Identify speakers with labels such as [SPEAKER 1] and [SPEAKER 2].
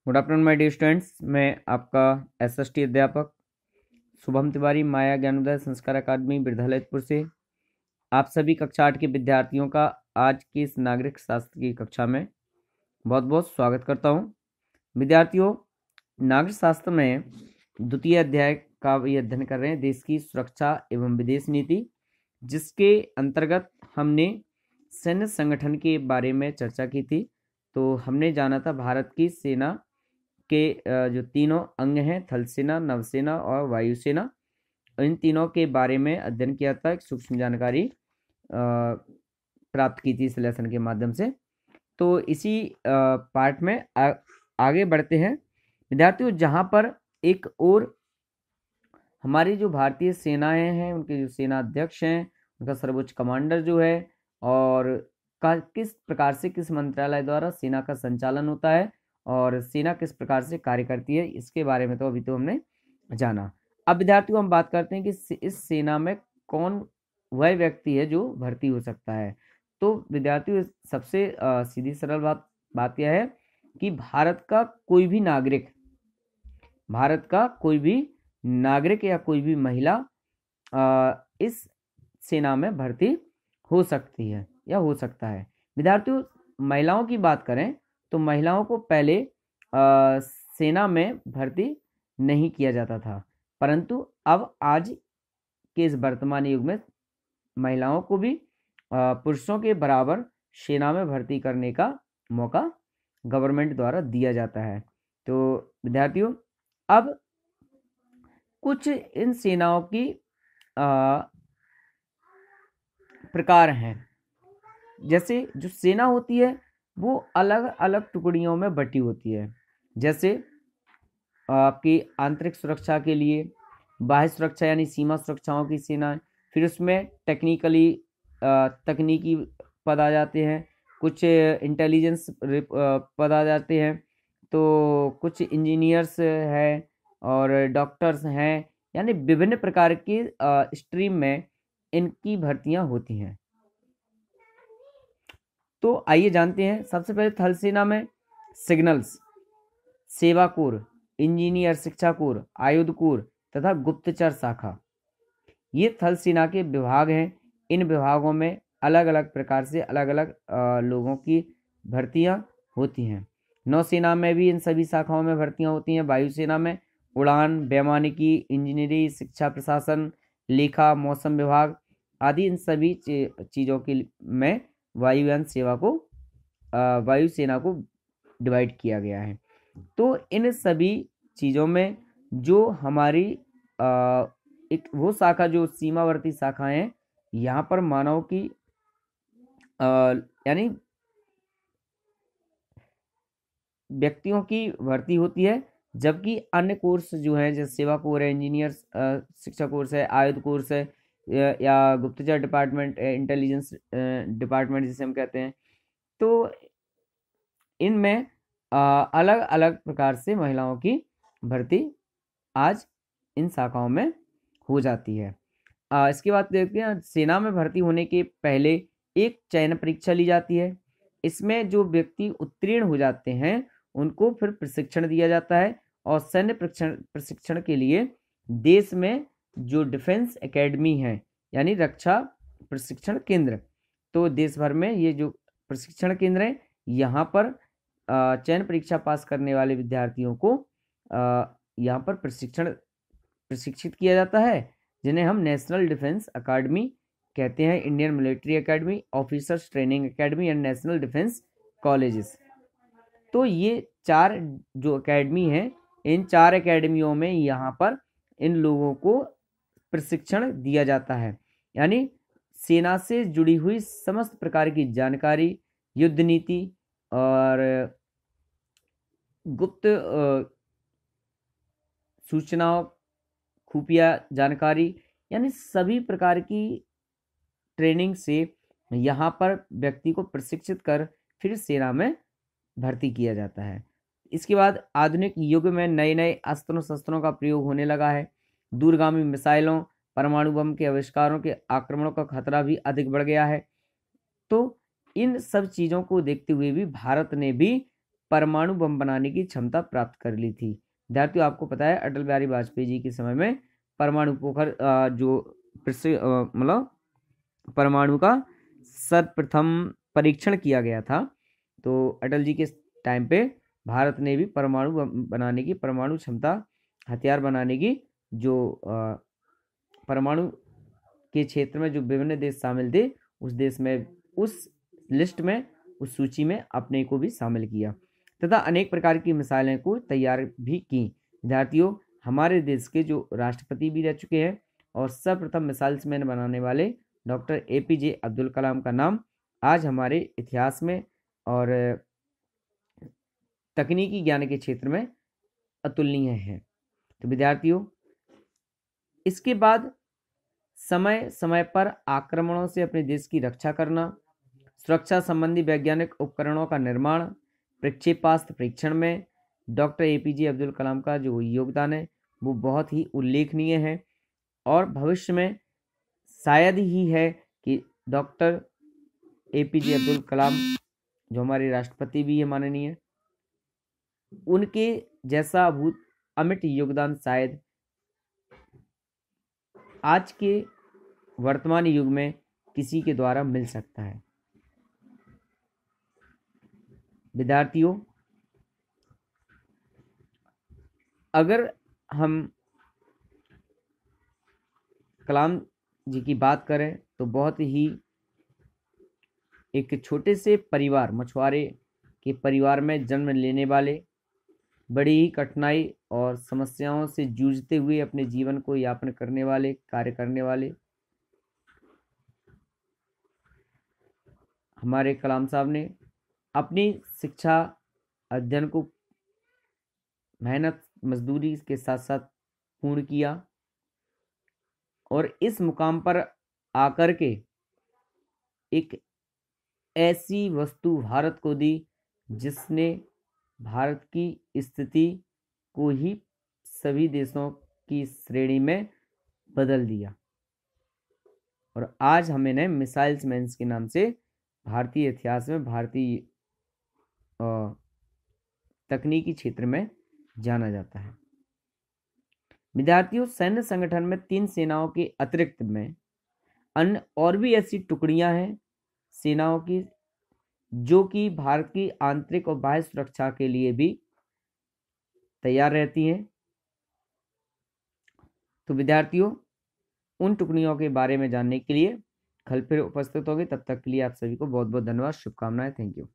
[SPEAKER 1] Good afternoon my dear students. मैं आपका SST अध्यापक शुभम तिवारी, माया ज्ञानोदय संस्कार अकादमी बिरधालयपुर से आप सभी कक्षा 8 के विद्यार्थियों का आज की इस नागरिक शास्त्र की कक्षा में बहुत बहुत स्वागत करता हूं। विद्यार्थियों, नागरिक शास्त्र में द्वितीय अध्याय का ये अध्ययन कर रहे हैं, देश की सुरक्षा एवं विदेश नीति, जिसके अंतर्गत हमने सैन्य संगठन के बारे में चर्चा की थी। तो हमने जाना था भारत की सेना के जो तीनों अंग हैं, थल सेना, नवसेना और वायुसेना, इन तीनों के बारे में अध्ययन किया था, एक सूक्ष्म जानकारी प्राप्त की थी इस लेसन के माध्यम से। तो इसी पार्ट में आगे बढ़ते हैं विद्यार्थियों, जहां पर एक और हमारी जो भारतीय सेनाएं हैं, उनके जो सेना अध्यक्ष हैं, उनका सर्वोच्च कमांडर जो है, और किस प्रकार से किस मंत्रालय द्वारा सेना का संचालन होता है और सेना किस प्रकार से कार्य करती है, इसके बारे में तो अभी तो हमने जाना। अब विद्यार्थियों हम बात करते हैं कि इस सेना में कौन वह व्यक्ति है जो भर्ती हो सकता है। तो विद्यार्थियों, सबसे सीधी सरल बात यह है कि भारत का कोई भी नागरिक या कोई भी महिला इस सेना में भर्ती हो सकती है या हो सकता है। विद्यार्थियों, महिलाओं की बात करें तो महिलाओं को पहले सेना में भर्ती नहीं किया जाता था, परंतु अब आज के इस वर्तमान युग में महिलाओं को भी पुरुषों के बराबर सेना में भर्ती करने का मौका गवर्नमेंट द्वारा दिया जाता है। तो विद्यार्थियों, अब कुछ इन सेनाओं की प्रकार हैं। जैसे जो सेना होती है वो अलग अलग टुकड़ियों में बटी होती है। जैसे आपकी आंतरिक सुरक्षा के लिए बाह्य सुरक्षा यानी सीमा सुरक्षाओं की सेना, फिर उसमें तकनीकी पद आ जाते हैं, कुछ इंटेलिजेंस पद आ जाते हैं, तो कुछ इंजीनियर्स हैं और डॉक्टर्स हैं, यानी विभिन्न प्रकार की स्ट्रीम में इनकी भर्तियां होती हैं। तो आइए जानते हैं। सबसे पहले थल सेना में सिग्नल्स, सेवा कोर, इंजीनियर शिक्षा कोर, आयुध कोर तथा गुप्तचर शाखा, ये थल सेना के विभाग हैं। इन विभागों में अलग अलग प्रकार से अलग अलग लोगों की भर्तियां होती हैं। नौसेना में भी इन सभी शाखाओं में भर्तियां होती हैं। वायुसेना में उड़ान, वैमानिकी, इंजीनियरिंग, शिक्षा प्रशासन, लेखा, मौसम विभाग आदि इन सभी चीज़ों की में वायुसेना को डिवाइड किया गया है। तो इन सभी चीज़ों में जो हमारी एक वो शाखा जो सीमावर्ती शाखाएं हैं, यहाँ पर मानव की यानी व्यक्तियों की भर्ती होती है, जबकि अन्य कोर्स जो है जैसे सेवा कोर है, इंजीनियर शिक्षा कोर्स है, आयुध कोर्स है, या गुप्तचर डिपार्टमेंट, इंटेलिजेंस डिपार्टमेंट जिसे हम कहते हैं, तो इनमें अलग अलग प्रकार से महिलाओं की भर्ती आज इन शाखाओं में हो जाती है। इसके बाद देखते हैं, सेना में भर्ती होने के पहले एक चयन परीक्षा ली जाती है। इसमें जो व्यक्ति उत्तीर्ण हो जाते हैं उनको फिर प्रशिक्षण दिया जाता है, और सैन्य प्रशिक्षण के लिए देश में जो डिफेंस एकेडमी है यानी रक्षा प्रशिक्षण केंद्र, तो देश भर में ये जो प्रशिक्षण केंद्र है, यहाँ पर चयन परीक्षा पास करने वाले विद्यार्थियों को यहाँ पर प्रशिक्षित किया जाता है, जिन्हें हम नेशनल डिफेंस अकादमी कहते हैं, Indian military academy, officers training academy and national defence colleges. तो ये 4 जो एकेडमी हैं, इन 4 एकेडमियों में यहाँ पर इन लोगों को प्रशिक्षण दिया जाता है, यानी सेना से जुड़ी हुई समस्त प्रकार की जानकारी, युद्ध नीति और गुप्त सूचनाओं, खुफिया जानकारी, यानी सभी प्रकार की ट्रेनिंग से यहाँ पर व्यक्ति को प्रशिक्षित कर फिर सेना में भर्ती किया जाता है। इसके बाद आधुनिक युग में नए नए अस्त्रों शस्त्रों का प्रयोग होने लगा है। दूरगामी मिसाइलों, परमाणु बम के आविष्कारों के आक्रमणों का खतरा भी अधिक बढ़ गया है। तो इन सब चीज़ों को देखते हुए भी भारत ने भी परमाणु बम बनाने की क्षमता प्राप्त कर ली थी। विद्यार्थियों, आपको पता है अटल बिहारी वाजपेयी जी के समय में परमाणु पोखर जो मतलब परमाणु का सर्वप्रथम परीक्षण किया गया था। तो अटल जी के टाइम पे भारत ने भी परमाणु बनाने की, परमाणु क्षमता हथियार बनाने की, जो परमाणु के क्षेत्र में जो विभिन्न देश शामिल थे, उस देश में, उस लिस्ट में, उस सूची में अपने को भी शामिल किया तथा अनेक प्रकार की मिसाइलें को तैयार भी की। विद्यार्थियों, हमारे देश के जो राष्ट्रपति भी रह चुके हैं और सर्वप्रथम मिसाइल्स मैन बनाने वाले डॉक्टर APJ अब्दुल कलाम का नाम आज हमारे इतिहास में और तकनीकी ज्ञान के क्षेत्र में अतुलनीय है। तो विद्यार्थियों, इसके बाद समय समय पर आक्रमणों से अपने देश की रक्षा करना, सुरक्षा संबंधी वैज्ञानिक उपकरणों का निर्माण, प्रक्षेपास्त्र परीक्षण में डॉक्टर APJ अब्दुल कलाम का जो योगदान है वो बहुत ही उल्लेखनीय है और भविष्य में शायद ही है कि डॉक्टर APJ अब्दुल कलाम, जो हमारे राष्ट्रपति भी है माननीय, उनके जैसा अमिट योगदान शायद आज के वर्तमान युग में किसी के द्वारा मिल सकता है। विद्यार्थियों, अगर हम कलाम जी की बात करें तो बहुत ही एक छोटे से परिवार, मछुआरे के परिवार में जन्म लेने वाले, बड़ी ही कठिनाई और समस्याओं से जूझते हुए अपने जीवन को यापन करने वाले, कार्य करने वाले हमारे कलाम साहब ने अपनी शिक्षा अध्ययन को मेहनत मजदूरी के साथ साथ पूर्ण किया और इस मुकाम पर आकर के एक ऐसी वस्तु भारत को दी जिसने भारत की स्थिति को ही सभी देशों की श्रेणी में बदल दिया और आज हमें ने मिसाइल्स मैन के नाम से भारतीय इतिहास में, भारतीय तकनीकी क्षेत्र में जाना जाता है। विद्यार्थियों, सैन्य संगठन में 3 सेनाओं के अतिरिक्त में अन्य और भी ऐसी टुकड़ियां हैं सेनाओं की जो कि भारत की आंतरिक और बाह्य सुरक्षा के लिए भी तैयार रहती हैं। तो विद्यार्थियों, उन टुकड़ियों के बारे में जानने के लिए कल फिर उपस्थित होंगे। तब तक के लिए आप सभी को बहुत बहुत धन्यवाद, शुभकामनाएं। Thank you.